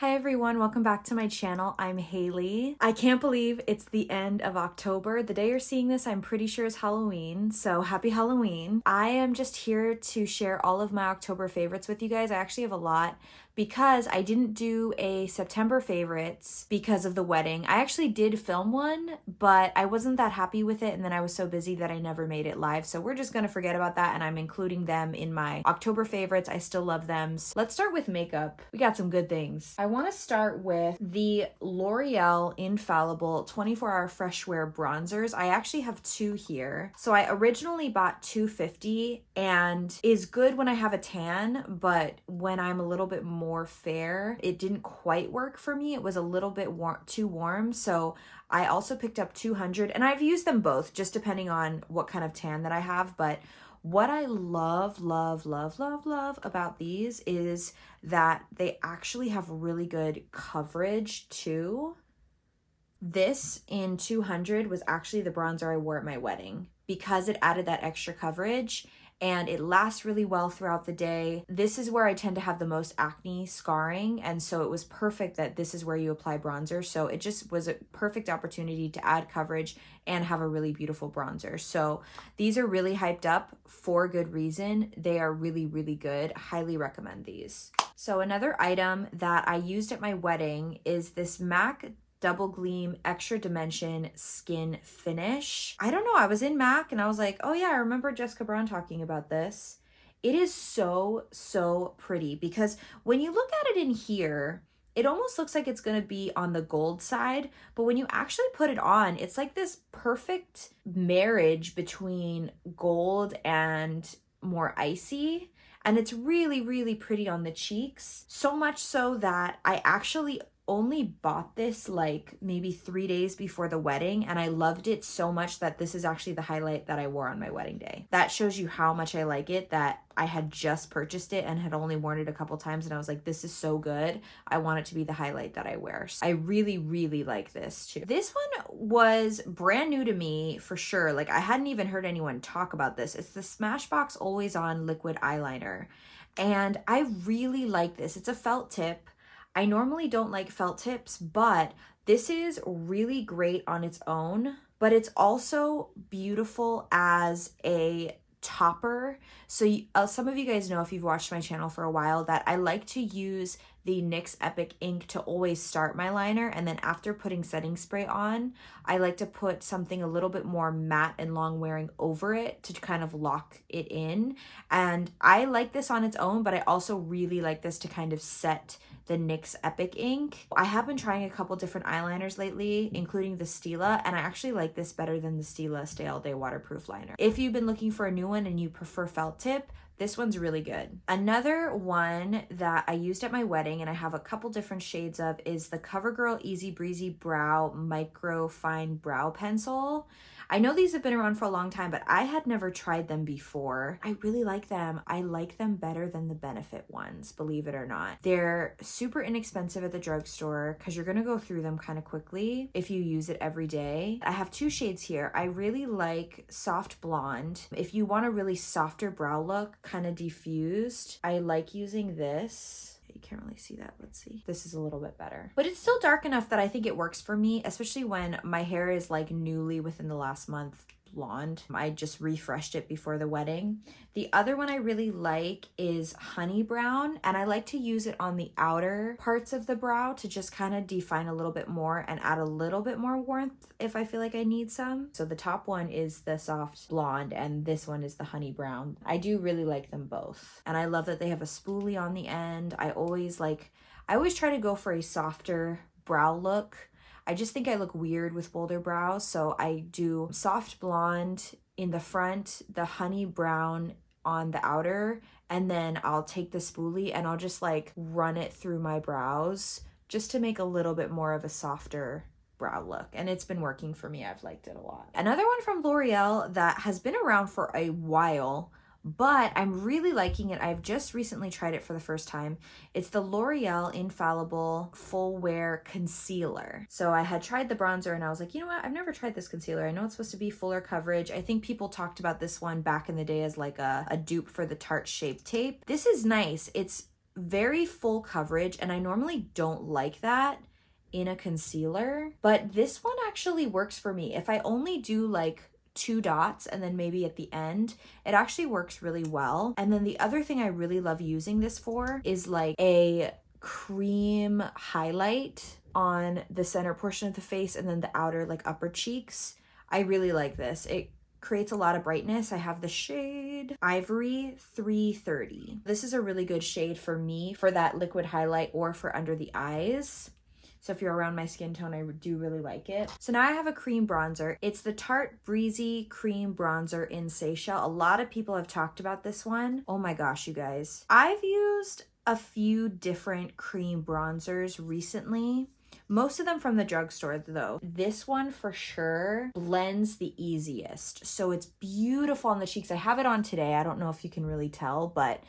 Hi everyone, welcome back to my channel. I'm Haley. I can't believe it's the end of October. The day you're seeing this, I'm pretty sure is Halloween, so happy Halloween. I am just here to share all of my October favorites with you guys. I actually have a lot because I didn't do a September favorites because of the wedding. I actually did film one, but I wasn't that happy with it, and then I was so busy that I never made it live. So we're just gonna forget about that, and I'm including them in my October favorites. I still love them. So let's start with makeup. We got some good things. I want to start with the L'Oreal Infallible 24-Hour Fresh Wear Bronzers. I actually have two here. So I originally bought 250 and is good when I have a tan, but when I'm a little bit more fair, it didn't quite work for me. It was a little bit too warm. So I also picked up 200 and I've used them both just depending on what kind of tan that I have. But what I love about these is that they actually have really good coverage too. This in 200 was actually the bronzer I wore at my wedding because it added that extra coverage and it lasts really well throughout the day. This is where I tend to have the most acne scarring, and so it was perfect that this is where you apply bronzer. So it just was a perfect opportunity to add coverage and have a really beautiful bronzer. So these are really hyped up for good reason. They are really good. Highly recommend these. So another item that I used at my wedding is this MAC Double Gleam Extra Dimension Skin Finish. I don't know, I was in MAC and I was like, oh yeah, I remember Jessica Brown talking about this. It is so pretty because when you look at it in here, it almost looks like it's gonna be on the gold side, but when you actually put it on, it's like this perfect marriage between gold and more icy. And it's really pretty on the cheeks. So much so that I actually only bought this like maybe 3 days before the wedding, and I loved it so much that this is actually the highlight that I wore on my wedding day. That shows you how much I like it, that I had just purchased it and had only worn it a couple times, and I was like, this is so good. I want it to be the highlight that I wear. So I really like this too. This one was brand new to me for sure. Like I hadn't even heard anyone talk about this. It's the Smashbox Always On Liquid Eyeliner. And I really like this. It's a felt tip. I normally don't like felt tips, but this is really great on its own, but it's also beautiful as a topper. So some of you guys know, if you've watched my channel for a while, that I like to use the NYX Epic ink to always start my liner, and then after putting setting spray on, I like to put something a little bit more matte and long wearing over it to kind of lock it in. And I like this on its own, but I also really like this to kind of set the NYX Epic ink. I have been trying a couple different eyeliners lately, including the Stila, and I actually like this better than the Stila Stay All Day Waterproof Liner. If you've been looking for a new one and you prefer felt tip, this one's really good. Another one that I used at my wedding, and I have a couple different shades of, is the CoverGirl Easy Breezy Brow Micro Fine Brow Pencil. I know these have been around for a long time, but I had never tried them before. I really like them. I like them better than the Benefit ones, believe it or not. They're super inexpensive at the drugstore because you're gonna go through them kind of quickly if you use it every day. I have two shades here. I really like Soft Blonde. If you want a really softer brow look, kind of diffused, I like using this. You can't really see that. Let's see. This is a little bit better. But it's still dark enough that I think it works for me, especially when my hair is like newly within the last month blonde. I just refreshed it before the wedding. The other one I really like is Honey Brown, and I like to use it on the outer parts of the brow to just kind of define a little bit more and add a little bit more warmth if I feel like I need some. So the top one is the Soft Blonde and this one is the Honey Brown. I do really like them both. And I love that they have a spoolie on the end. I always try to go for a softer brow look. I just think I look weird with bolder brows, so I do Soft Blonde in the front, the Honey Brown on the outer, and then I'll take the spoolie and I'll just like run it through my brows just to make a little bit more of a softer brow look. And it's been working for me. I've liked it a lot. Another one from L'Oreal that has been around for a while, but I'm really liking it. I've just recently tried it for the first time. It's the L'Oreal Infallible Full Wear Concealer. So I had tried the bronzer and I was like, you know what? I've never tried this concealer. I know it's supposed to be fuller coverage. I think people talked about this one back in the day as like a dupe for the Tarte Shape Tape. This is nice. It's very full coverage, and I normally don't like that in a concealer, but this one actually works for me. If I only do like 2 dots and then maybe at the end, it actually works really well. And then the other thing I really love using this for is like a cream highlight on the center portion of the face and then the outer like upper cheeks. I really like this. It creates a lot of brightness. I have the shade Ivory 330. This is a really good shade for me for that liquid highlight or for under the eyes. So if you're around my skin tone, I do really like it. So now I have a cream bronzer. It's the Tarte Breezy Cream Bronzer in Seychelles. A lot of people have talked about this one. Oh my gosh, you guys. I've used a few different cream bronzers recently. Most of them from the drugstore though. This one for sure blends the easiest. So it's beautiful on the cheeks. I have it on today. I don't know if you can really tell, but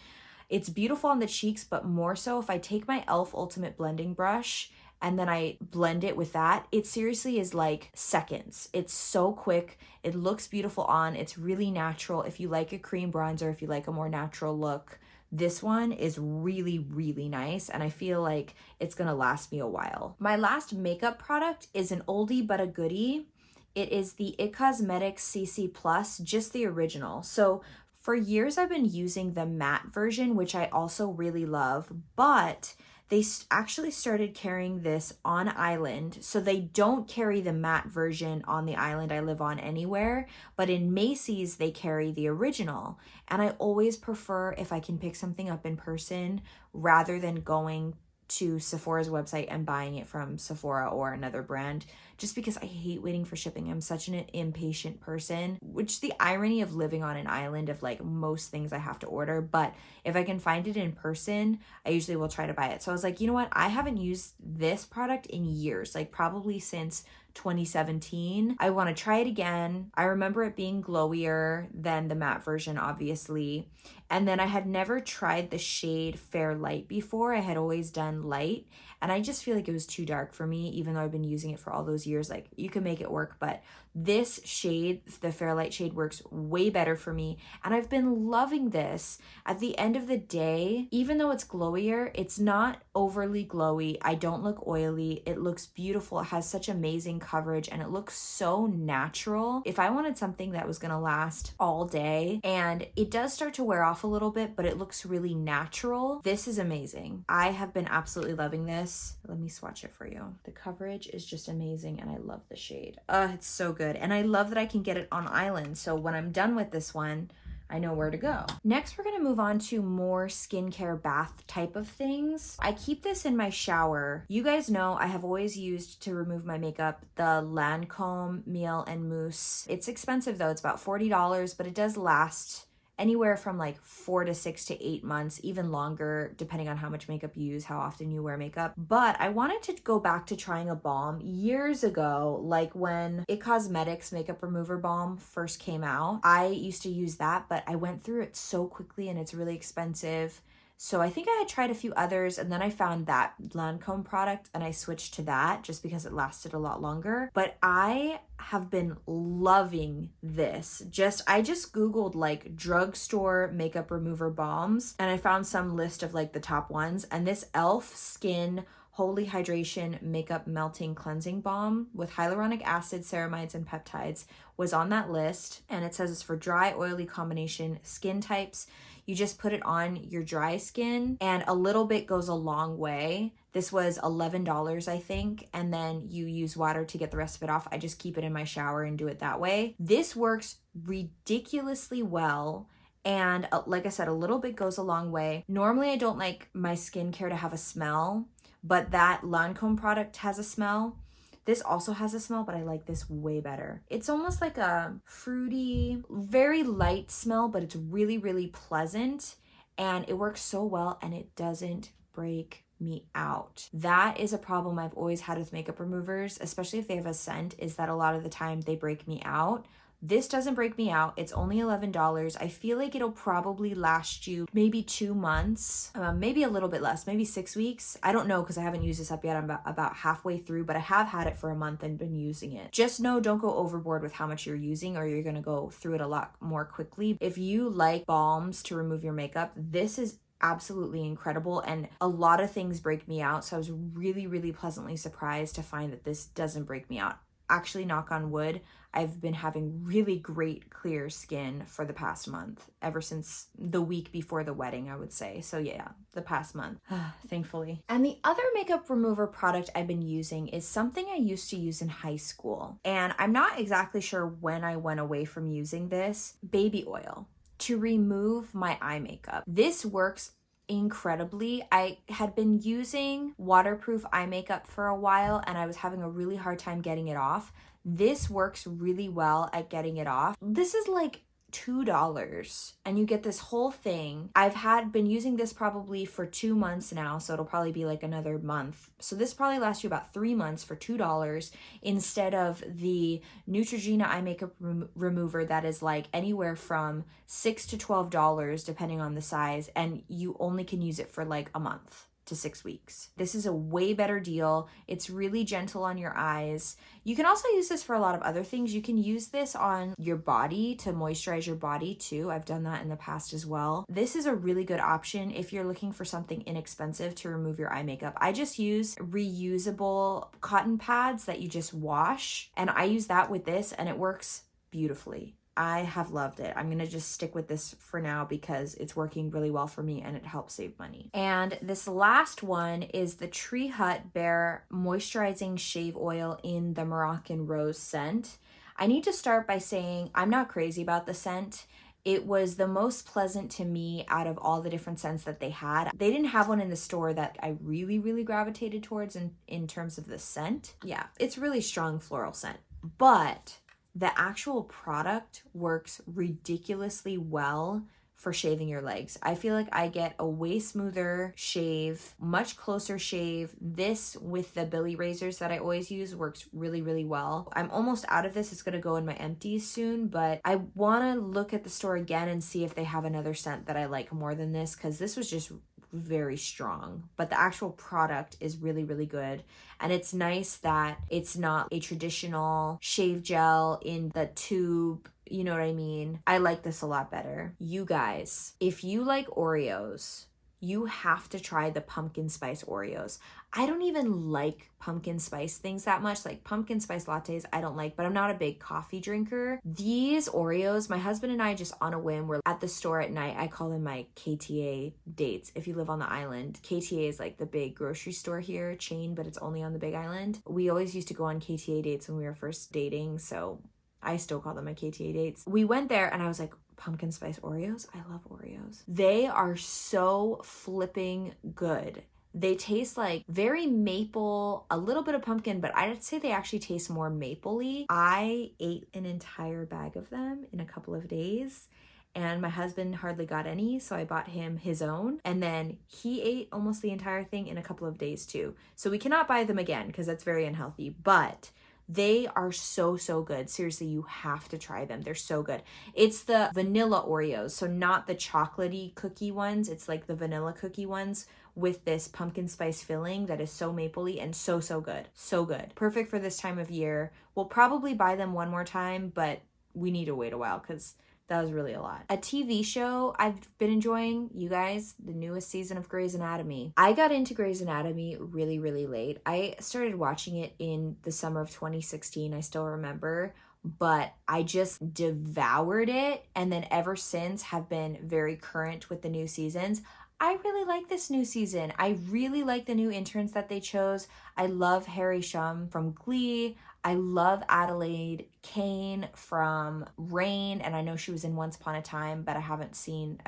it's beautiful on the cheeks, but more so if I take my e.l.f. Ultimate Blending Brush and then I blend it with that, it seriously is like seconds. It's so quick. It looks beautiful on. It's really natural. If you like a cream bronzer, if you like a more natural look, this one is really, really nice, and I feel like it's gonna last me a while. My last makeup product is an oldie but a goodie. It is the IT Cosmetics CC Plus, just the original. So for years I've been using the matte version, which I also really love, but they actually started carrying this on island. So they don't carry the matte version on the island I live on anywhere, but in Macy's they carry the original. And I always prefer if I can pick something up in person rather than going to Sephora's website and buying it from Sephora or another brand, just because I hate waiting for shipping. I'm such an impatient person, which the irony of living on an island of like most things I have to order. But if I can find it in person, I usually will try to buy it. So I was like, you know what? I haven't used this product in years, like probably since 2017. I want to try it again. I remember it being glowier than the matte version, obviously. And then I had never tried the shade Fair Light before. I had always done light, and I just feel like it was too dark for me, even though I've been using it for all those years. Like, you can make it work, but this shade, the Fair Light shade, works way better for me. And I've been loving this. At the end of the day, even though it's glowier, it's not overly glowy. I don't look oily. It looks beautiful. It has such amazing coverage, and it looks so natural. If I wanted something that was gonna last all day, and it does start to wear off a little bit, but it looks really natural, this is amazing. I have been absolutely loving this. Let me swatch it for you. The coverage is just amazing, and I love the shade. It's so good. And I love that I can get it on island. So when I'm done with this one, I know where to go. Next, we're gonna move on to more skincare bath type of things. I keep this in my shower. You guys know I have always used to remove my makeup the Lancome Miel and Mousse. It's expensive though, it's about $40, but it does last anywhere from like 4 to 6 to 8 months, even longer, depending on how much makeup you use, how often you wear makeup. But I wanted to go back to trying a balm years ago, like when IT Cosmetics Makeup Remover Balm first came out. I used to use that, but I went through it so quickly and it's really expensive. So I think I had tried a few others, and then I found that Lancome product and I switched to that just because it lasted a lot longer. But I have been loving this. I just Googled like drugstore makeup remover balms, and I found some list of like the top ones, and this e.l.f. Skin Holy Hydration Makeup Melting Cleansing Balm with hyaluronic acid, ceramides, and peptides was on that list. And it says it's for dry, oily combination skin types. You just put it on your dry skin, and a little bit goes a long way. This was $11, I think, and then you use water to get the rest of it off. I just keep it in my shower and do it that way. This works ridiculously well. And like I said, a little bit goes a long way. Normally, I don't like my skincare to have a smell, but that Lancome product has a smell. This also has a smell, but I like this way better. It's almost like a fruity, very light smell, but it's really, really pleasant, and it works so well, and it doesn't break me out. That is a problem I've always had with makeup removers, especially if they have a scent, is that a lot of the time they break me out. This doesn't break me out. It's only $11. I feel like it'll probably last you maybe 2 months, maybe a little bit less, maybe 6 weeks. I don't know because I haven't used this up yet. I'm about halfway through, but I have had it for a month and been using it. Just know, don't go overboard with how much you're using, or you're gonna go through it a lot more quickly. If you like balms to remove your makeup, this is absolutely incredible, and a lot of things break me out, so I was really, really pleasantly surprised to find that this doesn't break me out. Actually, knock on wood, I've been having really great clear skin for the past month, ever since the week before the wedding, I would say. So yeah, the past month, thankfully. And the other makeup remover product I've been using is something I used to use in high school, and I'm not exactly sure when I went away from using this. Baby oil to remove my eye makeup. This works incredibly. I had been using waterproof eye makeup for a while and I was having a really hard time getting it off. This works really well at getting it off. This is like $2 and you get this whole thing. I've been using this probably for 2 months now, so it'll probably be like another month. So this probably lasts you about 3 months for $2 instead of the Neutrogena eye makeup remover that is like anywhere from $6 to $12 depending on the size, and you only can use it for like a month to 6 weeks. This is a way better deal. It's really gentle on your eyes. You can also use this for a lot of other things. You can use this on your body to moisturize your body too. I've done that in the past as well. This is a really good option if you're looking for something inexpensive to remove your eye makeup. I just use reusable cotton pads that you just wash, and I use that with this and it works beautifully. I have loved it. I'm going to just stick with this for now because it's working really well for me and it helps save money. And this last one is the Tree Hut Bare Moisturizing Shave Oil in the Moroccan Rose scent. I need to start by saying I'm not crazy about the scent. It was the most pleasant to me out of all the different scents that they had. They didn't have one in the store that I really, really gravitated towards in terms of the scent. Yeah, it's really strong floral scent, but the actual product works ridiculously well for shaving your legs. I feel like I get a way smoother shave, much closer shave. This with the Billy razors that I always use works really, really well. I'm almost out of this. It's gonna go in my empties soon, but I wanna look at the store again and see if they have another scent that I like more than this, because this was just very strong, but the actual product is really, really good. And it's nice that it's not a traditional shave gel in the tube. You know what I mean? I like this a lot better. You guys, if you like Oreos, you have to try the pumpkin spice Oreos. I don't even like pumpkin spice things that much. Like pumpkin spice lattes, I don't like, but I'm not a big coffee drinker. These Oreos, my husband and I just on a whim, we're at the store at night. I call them my KTA dates. If you live on the island, KTA is like the big grocery store here, chain, but it's only on the Big Island. We always used to go on KTA dates when we were first dating, so I still call them my KTA dates. We went there and I was like, pumpkin spice Oreos? I love Oreos. They are so flipping good. They taste like very maple, a little bit of pumpkin, but I'd say they actually taste more mapley. I ate an entire bag of them in a couple of days, and my husband hardly got any, so I bought him his own, and then he ate almost the entire thing in a couple of days too. So we cannot buy them again because that's very unhealthy, but they are so, so good. Seriously, you have to try them. They're so good. It's the vanilla Oreos, so not the chocolatey cookie ones. It's like the vanilla cookie ones with this pumpkin spice filling that is so mapley and so, so good. So good. Perfect for this time of year. We'll probably buy them one more time, but we need to wait a while because that was really a lot. A TV show I've been enjoying, you guys, the newest season of Grey's Anatomy. I got into Grey's Anatomy really, really late. I started watching it in the summer of 2016, I still remember, but I just devoured it, and then ever since have been very current with the new seasons. I really like this new season. I really like the new interns that they chose. I love Harry Shum from Glee. I love Adelaide Kane from Reign, and I know she was in Once Upon a Time, but I've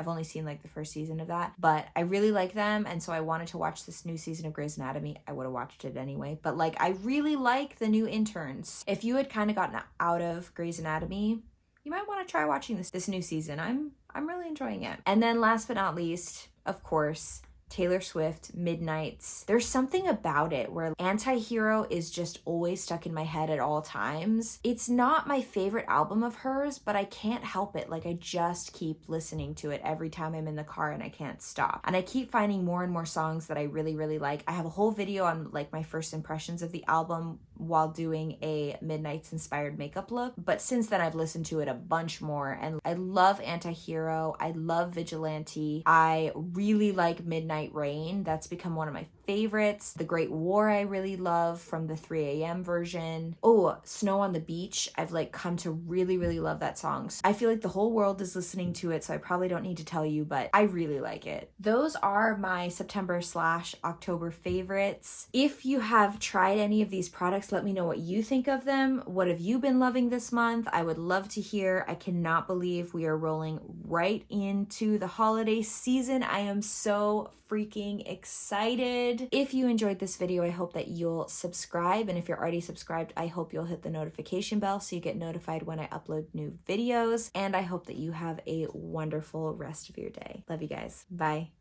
only seen like the first season of that, but I really like them, and so I wanted to watch this new season of Grey's Anatomy. I would have watched it anyway, but like I really like the new interns. If you had kind of gotten out of Grey's Anatomy, you might want to try watching this new season. I'm really enjoying it. And then last but not least, of course, Taylor Swift, Midnights. There's something about it where Anti-Hero is just always stuck in my head at all times. It's not my favorite album of hers, but I can't help it. Like I just keep listening to it every time I'm in the car and I can't stop. And I keep finding more and more songs that I really, really like. I have a whole video on like my first impressions of the album while doing a Midnight's inspired makeup look. But since then, I've listened to it a bunch more, and I love Anti-Hero. I love Vigilante. I really like Midnight Rain. That's become one of my favorites. The Great War I really love from the 3 a.m. version. Oh, Snow on the Beach. I've like come to really, really love that song. So I feel like the whole world is listening to it, so I probably don't need to tell you, but I really like it. Those are my September/October favorites. If you have tried any of these products, let me know what you think of them. What have you been loving this month? I would love to hear. I cannot believe we are rolling right into the holiday season. I am so freaking excited. If you enjoyed this video, I hope that you'll subscribe. And if you're already subscribed, I hope you'll hit the notification bell so you get notified when I upload new videos. And I hope that you have a wonderful rest of your day. Love you guys. Bye.